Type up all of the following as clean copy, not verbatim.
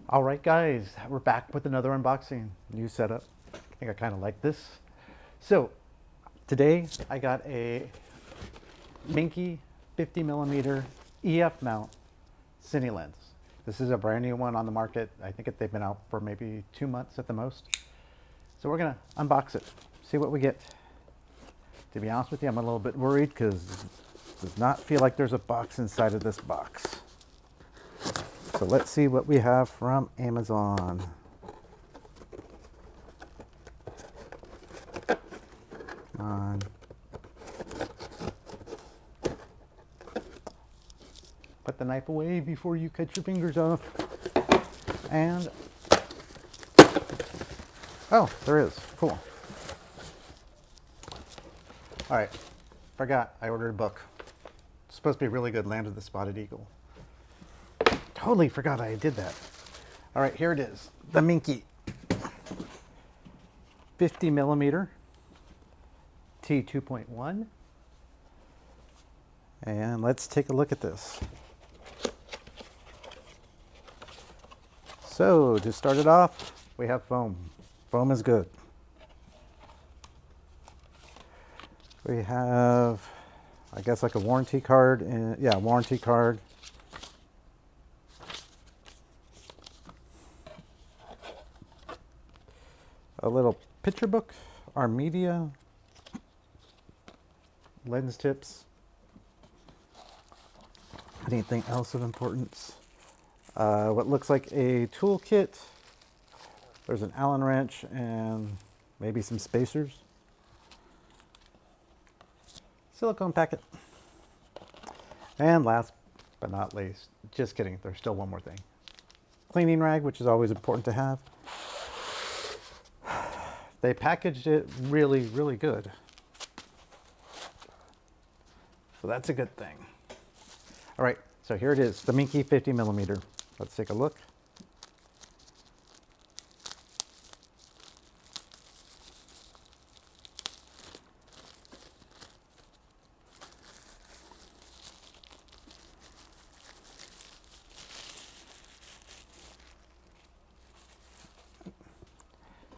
All right, guys, we're back with another unboxing. New setup. I think I kind of like this. So today I got a Meike 50mm EF mount cine lens. This is a brand new one on the market. I think they've been out for maybe 2 months at the most. So we're gonna unbox it, see what we get. To be honest with you, I'm a little bit worried because it does not feel like there's a box inside of this box. So let's see what we have from Amazon. Come on. Put the knife away before you cut your fingers off. And, oh, there is. Cool. All right, forgot I ordered a book. It's supposed to be really good, Land of the Spotted Eagle. Totally forgot I did that. All right, here it is. The Meike 50mm T2.1. And let's take a look at this. So to start it off, we have foam. Foam is good. We have, I guess, like a warranty card. And yeah, warranty card. A little picture book, our media, lens tips. Anything else of importance? What looks like a toolkit. There's an Allen wrench and maybe some spacers. Silicone packet. And last but not least, just kidding, there's still one more thing. Cleaning rag, which is always important to have. They packaged it really, really good. So that's a good thing. All right, so here it is, the Meike 50mm. Let's take a look.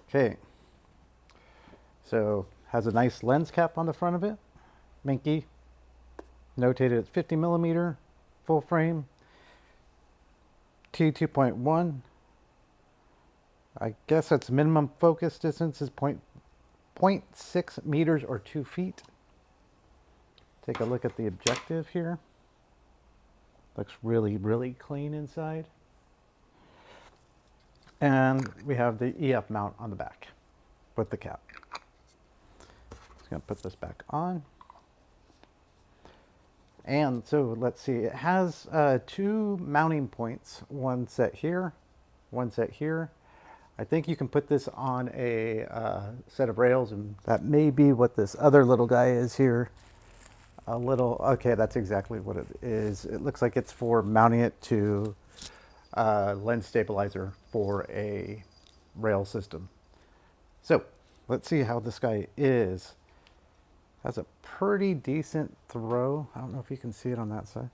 Okay, so has a nice lens cap on the front of it. Meike, notated at 50mm, full frame, T2.1. I guess that's minimum focus distance is 0.6 meters or 2 feet. Take a look at the objective here. Looks really, really clean inside. And we have the EF mount on the back with the cap. Just gonna put this back on. And so let's see, it has 2 mounting points, one set here, one set here. I think you can put this on a set of rails, and that may be what this other little guy is here. A little, okay, that's exactly what it is. It looks like it's for mounting it to lens stabilizer for a rail system. So let's see how this guy is. Has a pretty decent throw. I don't know if you can see it on that side.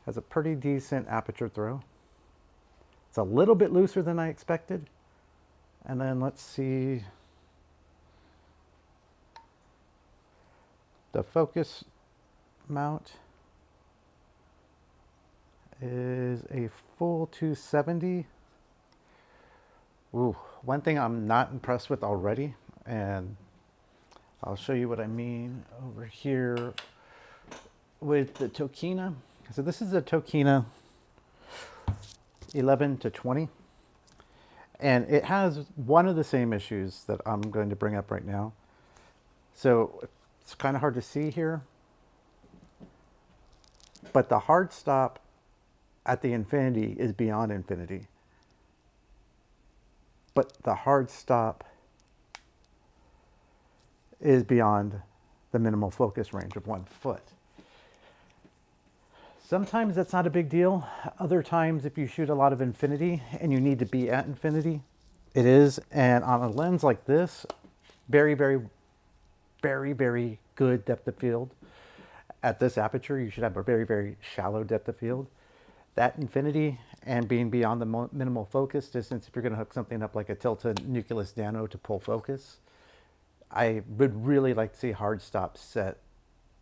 Has a pretty decent aperture throw. It's a little bit looser than I expected. And then let's see. The focus mount is a full 270. Ooh, one thing I'm not impressed with already, and I'll show you what I mean over here with the Tokina. So this is a Tokina 11 to 20, and it has one of the same issues that I'm going to bring up right now. So it's kind of hard to see here, but the hard stop at the infinity is beyond infinity. But the hard stop is beyond the minimal focus range of 1 foot. Sometimes that's not a big deal. Other times, if you shoot a lot of infinity and you need to be at infinity, it is. And on a lens like this, very, very, very, very good depth of field. At this aperture, you should have a very, very shallow depth of field. That infinity and being beyond the minimal focus distance, if you're going to hook something up like a Tilta Nucleus Nano to pull focus, I would really like to see hard stops set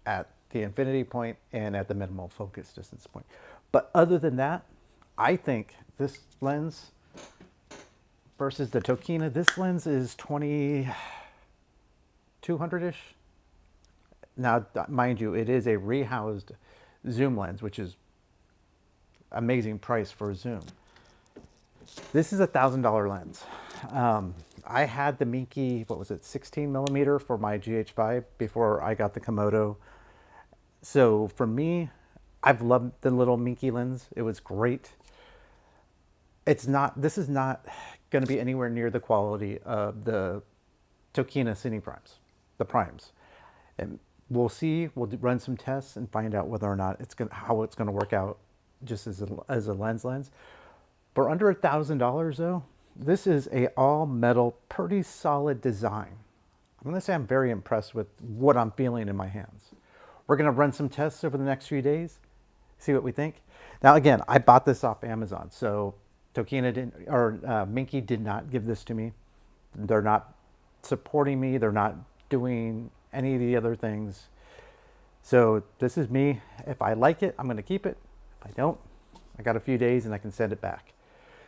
at the infinity point and at the minimal focus distance point. But other than that, I think this lens versus the Tokina, this lens is 2200-ish. Now, mind you, it is a rehoused zoom lens, which is amazing price for a zoom. This is $1,000 lens. I had the Meike, what was it, 16mm for my GH5 before I got the KOMODO. So for me, I've loved the little Meike lens. It was great. This is not going to be anywhere near the quality of the Tokina Cine primes, the primes. And we'll see. We'll run some tests and find out whether or not how it's going to work out just as a lens. For under $1,000 though, this is a all metal, pretty solid design. I'm going to say I'm very impressed with what I'm feeling in my hands. We're going to run some tests over the next few days, see what we think. Now again, I bought this off Amazon, so Tokina didn't, or Meike did not give this to me. They're not supporting me. They're not doing any of the other things. So this is me. If I like it, I'm going to keep it. If I don't, I got a few days and I can send it back.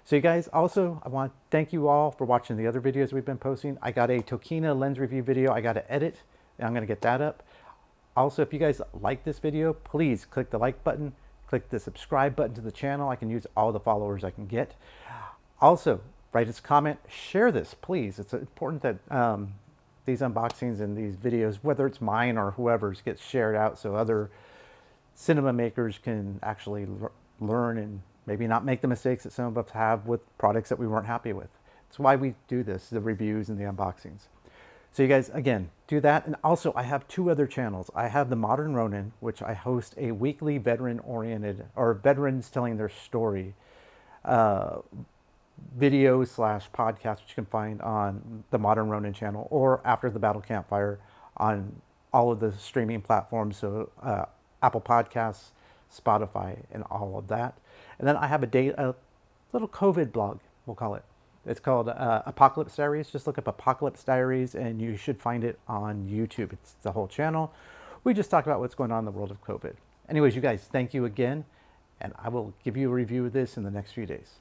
So you guys, also, I want to thank you all for watching the other videos we've been posting. I got a Tokina lens review video I got to edit, and I'm going to get that up. Also, if you guys like this video, please click the like button, click the subscribe button to the channel. I can use all the followers I can get. Also, write us a comment, share this, please. It's important that these unboxings and these videos, whether it's mine or whoever's, gets shared out so other cinema makers can actually learn and maybe not make the mistakes that some of us have with products that we weren't happy with. That's why we do this, the reviews and the unboxings. So you guys, again, do that. And also, I have two other channels. I have the Modern Ronin, which I host a weekly veteran-oriented, or veterans telling their story video / podcast, which you can find on the Modern Ronin channel, or After the Battle Campfire on all of the streaming platforms, so Apple Podcasts, Spotify, and all of that. And then I have a little COVID blog, we'll call it. It's called Apocalypse Diaries. Just look up Apocalypse Diaries and you should find it on YouTube. It's the whole channel. We just talk about what's going on in the world of COVID. Anyways, you guys, thank you again. And I will give you a review of this in the next few days.